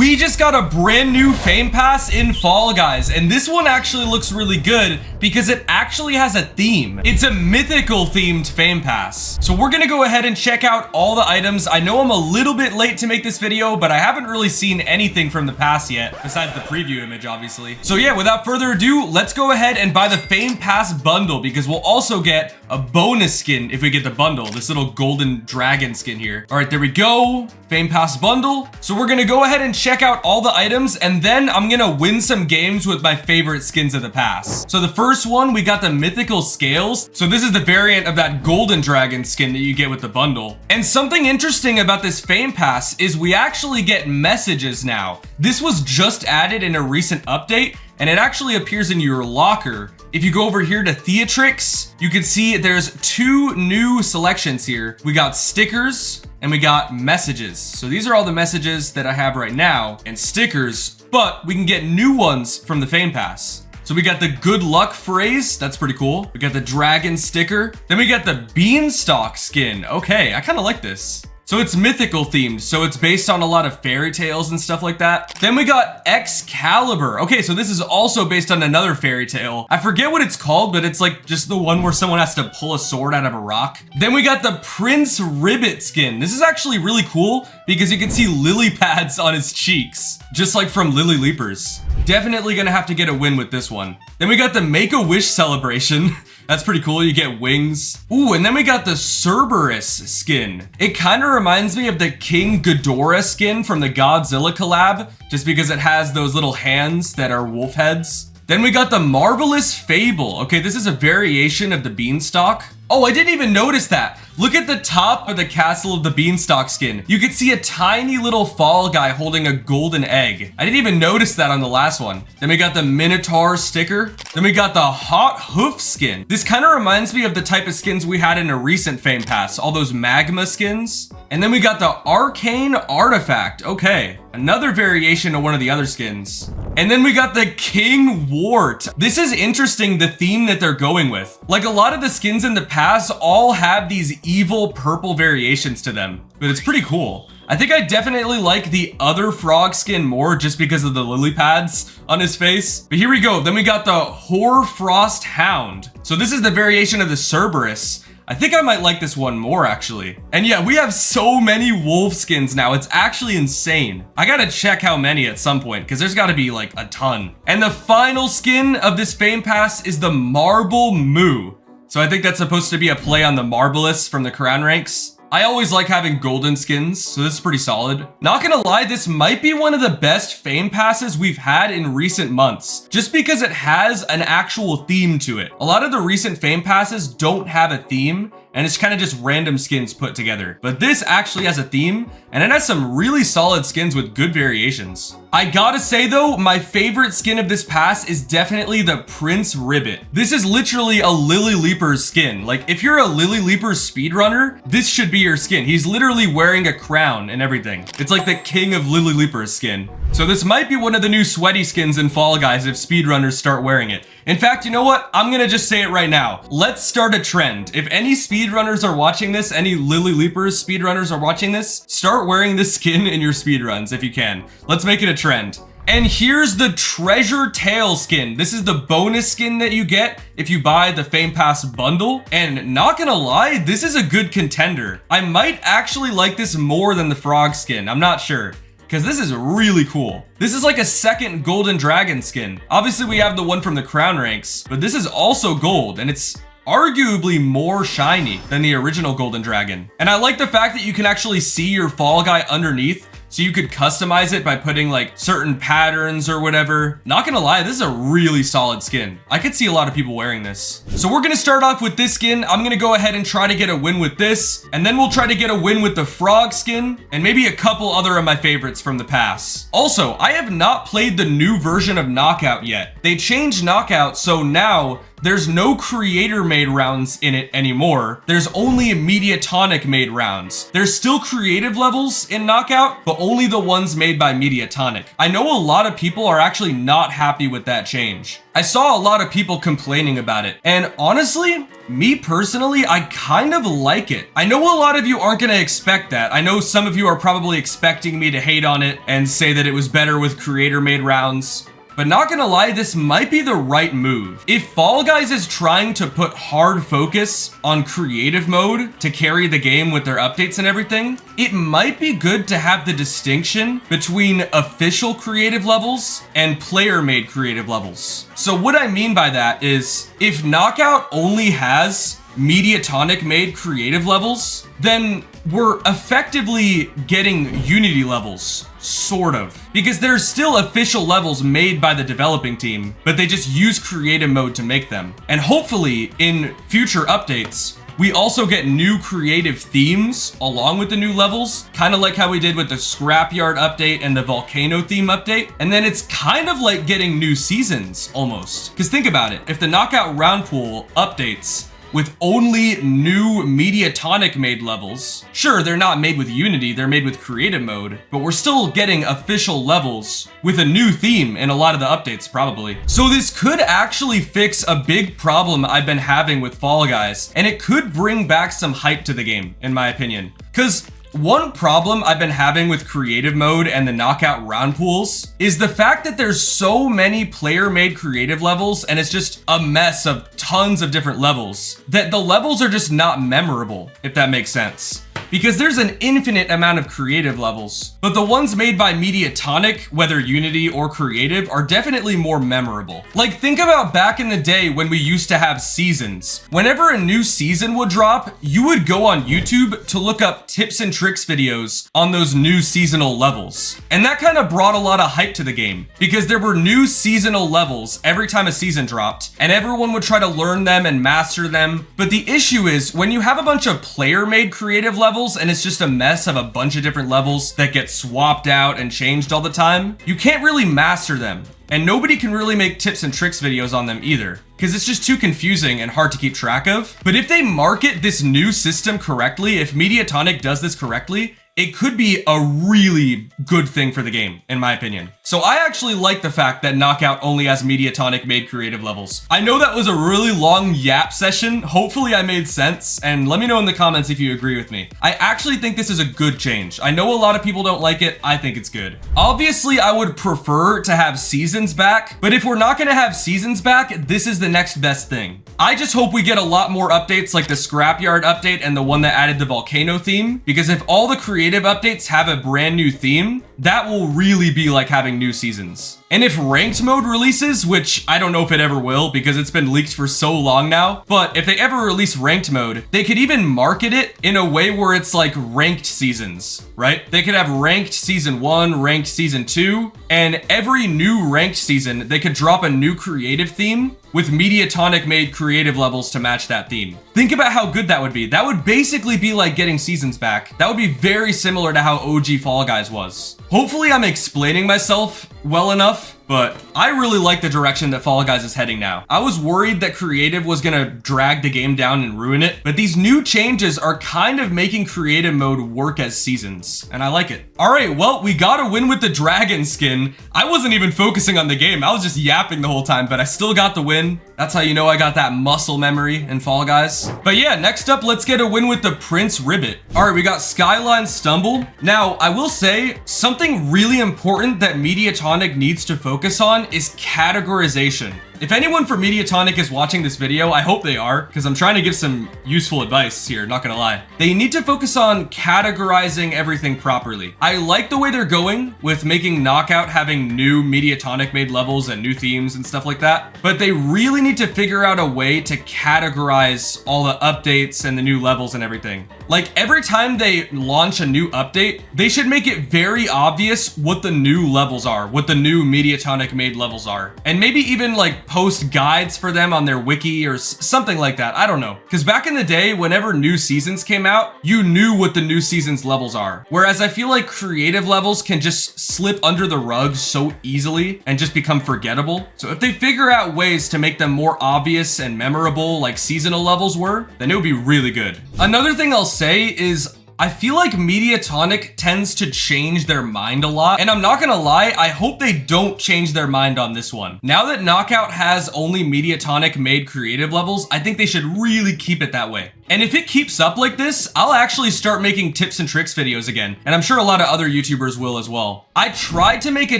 We just got a brand new Fame Pass in Fall Guys, and this one actually looks really good because it actually has a theme. It's a mythical themed Fame Pass. So we're gonna go ahead and check out all the items. I know I'm a little bit late to make this video, but I haven't really seen anything from the pass yet, besides the preview image, obviously. So yeah, without further ado, let's go ahead and buy the Fame Pass bundle because we'll also get a bonus skin if we get the bundle, this little golden dragon skin here. All right, there we go. Fame Pass bundle. So we're gonna go ahead and check out all the items, and then I'm gonna win some games with my favorite skins of the pass. So the first one, we got the Mythical scales. So this is the variant of that golden dragon skin that you get with the bundle. And something interesting about this Fame Pass is we actually get messages now. This was just added in a recent update, and it actually appears in your locker. If you go over here to Theatrix, you can see there's two new selections here. We got stickers and we got messages. So these are all the messages that I have right now and stickers, but we can get new ones from the Fame Pass. So we got the good luck phrase, that's pretty cool. We got the dragon sticker. Then we got the beanstalk skin. Okay, I kind of like this. So it's mythical themed, so it's based on a lot of fairy tales and stuff like that. Then we got Excalibur. Okay, so this is also based on another fairy tale. I forget what it's called, but it's like just the one where someone has to pull a sword out of a rock. Then we got the Prince Ribbit skin. This is actually really cool because you can see lily pads on his cheeks, just like from Lily Leapers. Definitely gonna have to get a win with this one. Then we got the Make-A-Wish celebration. That's pretty cool, you get wings. Ooh, and then we got the Cerberus skin. It kind of reminds me of the King Ghidorah skin from the Godzilla collab, just because it has those little hands that are wolf heads. Then we got the Marvelous Fable. Okay, this is a variation of the Beanstalk. Oh, I didn't even notice that. Look at the top of the Castle of the Beanstalk skin. You could see a tiny little fall guy holding a golden egg. I didn't even notice that on the last one. Then we got the Minotaur sticker. Then we got the Hot Hoof skin. This kind of reminds me of the type of skins we had in a recent Fame Pass, all those magma skins. And then we got the Arcane Artifact. Okay, another variation of one of the other skins. And then we got the King Wart. This is interesting, the theme that they're going with. Like a lot of the skins in the past all have these evil purple variations to them, but it's pretty cool. I think I definitely like the other frog skin more just because of the lily pads on his face. But here we go. Then we got the Hoarfrost Hound. So this is the variation of the Cerberus. I think I might like this one more actually. And yeah, we have so many wolf skins now. It's actually insane. I gotta check how many at some point because there's gotta be like a ton. And the final skin of this Fame Pass is the Marble Moo. So I think that's supposed to be a play on the Marvelous from the Crown ranks. I always like having golden skins, so this is pretty solid. Not gonna lie, this might be one of the best Fame Passes we've had in recent months, just because it has an actual theme to it. A lot of the recent Fame Passes don't have a theme, and it's kind of just random skins put together. But this actually has a theme, and it has some really solid skins with good variations. I gotta say though, my favorite skin of this pass is definitely the Prince Ribbit. This is literally a Lily Leapers skin. Like if you're a Lily Leapers speedrunner, this should be your skin. He's literally wearing a crown and everything. It's like the king of Lily Leapers skin. So this might be one of the new sweaty skins in Fall Guys if speedrunners start wearing it. In fact, you know what? I'm gonna just say it right now. Let's start a trend. If any speedrunners are watching this, any Lily Leapers speedrunners are watching this, start wearing this skin in your speedruns if you can. Let's make it a trend. And here's the Treasure Tail skin. This is the bonus skin that you get if you buy the Fame Pass bundle. And not gonna lie, this is a good contender. I might actually like this more than the frog skin. I'm not sure, because this is really cool. This is like a second golden dragon skin. Obviously we have the one from the Crown ranks, but this is also gold and it's arguably more shiny than the original golden dragon. And I like the fact that you can actually see your fall guy underneath, so you could customize it by putting like certain patterns or whatever. Not gonna lie, this is a really solid skin. I could see a lot of people wearing this. So we're gonna start off with this skin. I'm gonna go ahead and try to get a win with this, and then we'll try to get a win with the frog skin, and maybe a couple other of my favorites from the pass. Also, I have not played the new version of Knockout yet. They changed Knockout, so now there's no creator made rounds in it anymore. There's only Mediatonic made rounds. There's still creative levels in Knockout, but only the ones made by Mediatonic. I know a lot of people are actually not happy with that change. I saw a lot of people complaining about it, and honestly, me personally, I kind of like it. I know a lot of you aren't gonna expect that. I know some of you are probably expecting me to hate on it and say that it was better with creator made rounds. But not gonna lie, this might be the right move. If Fall Guys is trying to put hard focus on creative mode to carry the game with their updates and everything, it might be good to have the distinction between official creative levels and player-made creative levels. So what I mean by that is, if Knockout only has Mediatonic made creative levels, then we're effectively getting Unity levels, sort of. Because there's still official levels made by the developing team, but they just use creative mode to make them. And hopefully, in future updates, we also get new creative themes along with the new levels, kind of like how we did with the Scrapyard update and the Volcano theme update. And then it's kind of like getting new seasons, almost. Because think about it, if the Knockout round pool updates with only new Mediatonic made levels. Sure, they're not made with Unity, they're made with creative mode, but we're still getting official levels with a new theme in a lot of the updates, probably. So this could actually fix a big problem I've been having with Fall Guys, and it could bring back some hype to the game, in my opinion. Because one problem I've been having with creative mode and the Knockout round pools is the fact that there's so many player-made creative levels, and it's just a mess of tons of different levels, that the levels are just not memorable, if that makes sense. Because there's an infinite amount of creative levels, but the ones made by Mediatonic, whether Unity or creative, are definitely more memorable. Like, think about back in the day when we used to have seasons. Whenever a new season would drop, you would go on YouTube to look up tips and tricks videos on those new seasonal levels. And that kind of brought a lot of hype to the game, because there were new seasonal levels every time a season dropped, and everyone would try to learn them and master them. But the issue is, when you have a bunch of player-made creative levels, and it's just a mess of a bunch of different levels that get swapped out and changed all the time, you can't really master them. And nobody can really make tips and tricks videos on them either, because it's just too confusing and hard to keep track of. But if they market this new system correctly, if Mediatonic does this correctly, it could be a really good thing for the game, in my opinion. So I actually like the fact that Knockout only has Mediatonic made creative levels. I know that was a really long yap session. Hopefully I made sense, and let me know in the comments if you agree with me. I actually think this is a good change. I know a lot of people don't like it. I think it's good. Obviously, I would prefer to have seasons back, but if we're not gonna have seasons back, this is the next best thing. I just hope we get a lot more updates like the Scrapyard update and the one that added the Volcano theme, because if all the creative updates have a brand new theme, that will really be like having new seasons. And if ranked mode releases, which I don't know if it ever will because it's been leaked for so long now, but if they ever release ranked mode, they could even market it in a way where it's like ranked seasons, right? They could have ranked season 1, ranked season 2, and every new ranked season, they could drop a new creative theme with Mediatonic made creative levels to match that theme. Think about how good that would be. That would basically be like getting seasons back. That would be very similar to how OG Fall Guys was. Hopefully I'm explaining myself well enough, but I really like the direction that Fall Guys is heading now. I was worried that creative was gonna drag the game down and ruin it, but these new changes are kind of making creative mode work as seasons, and I like it. All right, well, we got a win with the dragon skin. I wasn't even focusing on the game. I was just yapping the whole time, but I still got the win. That's how you know I got that muscle memory in Fall Guys. But yeah, next up, let's get a win with the Prince Ribbit. All right, we got Skyline Stumble. Now, I will say something really important that Mediatonic needs to focus on is categorization. If anyone from Mediatonic is watching this video, I hope they are, because I'm trying to give some useful advice here, not gonna lie. They need to focus on categorizing everything properly. I like the way they're going with making Knockout having new Mediatonic made levels and new themes and stuff like that, but they really need to figure out a way to categorize all the updates and the new levels and everything. Like, every time they launch a new update, they should make it very obvious what the new levels are, what the new Mediatonic made levels are, and maybe even like post guides for them on their wiki or something like that. I don't know. Because back in the day, whenever new seasons came out, you knew what the new season's levels are. Whereas I feel like creative levels can just slip under the rug so easily and just become forgettable. So if they figure out ways to make them more obvious and memorable like seasonal levels were, then it would be really good. Another thing I'll say is I feel like Mediatonic tends to change their mind a lot, and I'm not gonna lie, I hope they don't change their mind on this one. Now that Knockout has only Mediatonic made creative levels, I think they should really keep it that way. And if it keeps up like this, I'll actually start making tips and tricks videos again. And I'm sure a lot of other YouTubers will as well. I tried to make a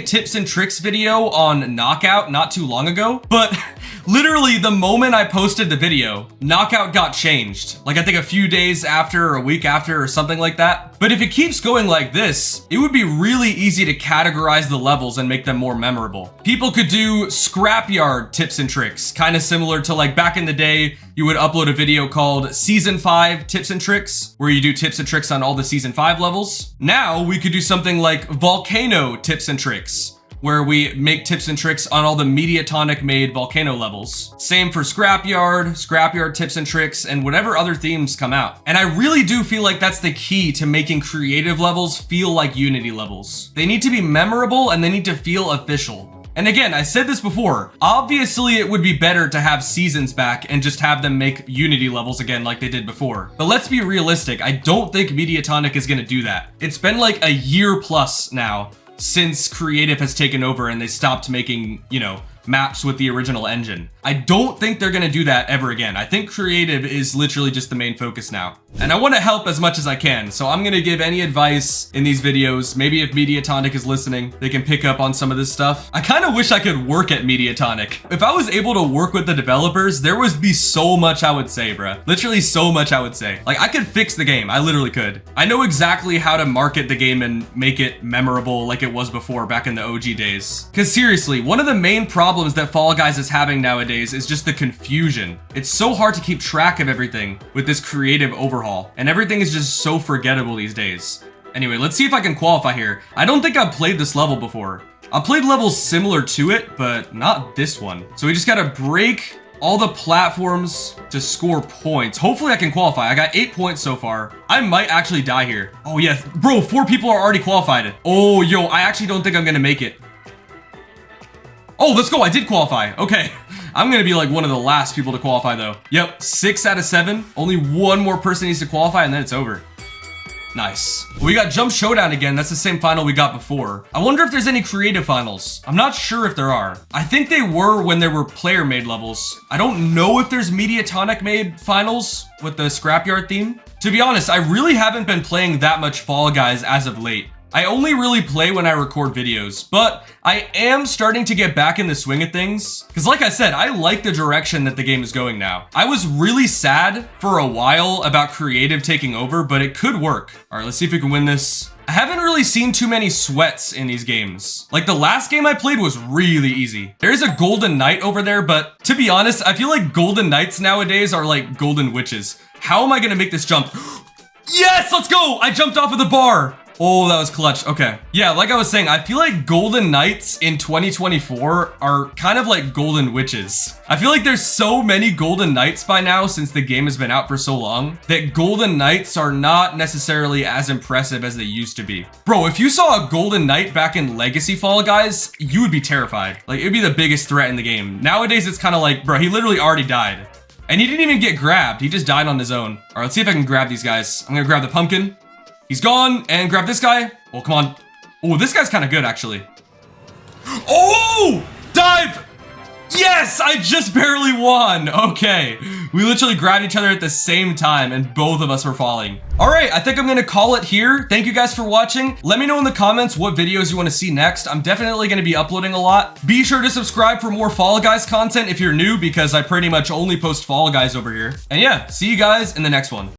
tips and tricks video on Knockout not too long ago, but literally the moment I posted the video, Knockout got changed. Like I think a few days after or a week after or something like that. But if it keeps going like this, it would be really easy to categorize the levels and make them more memorable. People could do scrapyard tips and tricks, kind of similar to like back in the day, you would upload a video called Season 5 Tips and Tricks, where you do tips and tricks on all the Season 5 levels. Now we could do something like Volcano Tips and Tricks, where we make tips and tricks on all the Mediatonic made Volcano levels. Same for Scrapyard tips and tricks, and whatever other themes come out. And I really do feel like that's the key to making creative levels feel like Unity levels. They need to be memorable and they need to feel official. And again, I said this before, obviously it would be better to have seasons back and just have them make Unity levels again like they did before. But let's be realistic, I don't think Mediatonic is gonna do that. It's been like a year plus now since Creative has taken over and they stopped making, you know, maps with the original engine. I don't think they're gonna do that ever again. I think Creative is literally just the main focus now. And I wanna help as much as I can, so I'm gonna give any advice in these videos. Maybe if Mediatonic is listening, they can pick up on some of this stuff. I kinda wish I could work at Mediatonic. If I was able to work with the developers, there would be so much I would say, bruh. Literally so much I would say. Like, I could fix the game, I literally could. I know exactly how to market the game and make it memorable like it was before back in the OG days. Cause seriously, one of the main problems that Fall Guys is having nowadays is just the confusion. It's so hard to keep track of everything with this creative overhaul, and everything is just so forgettable these days. Anyway, let's see if I can qualify here. I don't think I've played this level before. I've played levels similar to it, but not this one. So we just gotta break all the platforms to score points. Hopefully I can qualify. I got 8 points so far. I might actually die here. Oh yeah, bro, 4 people are already qualified. Oh, yo, I actually don't think I'm gonna make it. Oh, let's go, I did qualify. Okay, I'm gonna be like one of the last people to qualify though. Yep, 6 out of 7. Only one more person needs to qualify and then it's over. Nice. We got Jump Showdown again. That's the same final we got before. I wonder if there's any creative finals. I'm not sure if there are. I think they were when there were player made levels. I don't know if there's Mediatonic made finals with the Scrapyard theme. To be honest, I really haven't been playing that much Fall Guys as of late. I only really play when I record videos, but I am starting to get back in the swing of things. Because like I said, I like the direction that the game is going now. I was really sad for a while about creative taking over, but it could work. All right, let's see if we can win this. I haven't really seen too many sweats in these games. Like the last game I played was really easy. There's a golden knight over there, but to be honest, I feel like golden knights nowadays are like golden witches. How am I gonna make this jump? Yes, let's go! I jumped off of the bar. Oh, that was clutch. Okay. Yeah, like I was saying, I feel like golden knights in 2024 are kind of like golden witches. I feel like there's so many golden knights by now since the game has been out for so long that golden knights are not necessarily as impressive as they used to be. Bro, if you saw a golden knight back in Legacy Fall Guys, you would be terrified. Like, it'd be the biggest threat in the game. Nowadays, it's kind of like, bro, he literally already died. And he didn't even get grabbed. He just died on his own. All right, let's see if I can grab these guys. I'm gonna grab the pumpkin. He's gone, and grab this guy. Oh, come on. Oh, this guy's kind of good, actually. Oh, dive. Yes, I just barely won. Okay, we literally grabbed each other at the same time, and both of us were falling. All right, I think I'm gonna call it here. Thank you guys for watching. Let me know in the comments what videos you wanna see next. I'm definitely gonna be uploading a lot. Be sure to subscribe for more Fall Guys content if you're new, because I pretty much only post Fall Guys over here. And yeah, see you guys in the next one.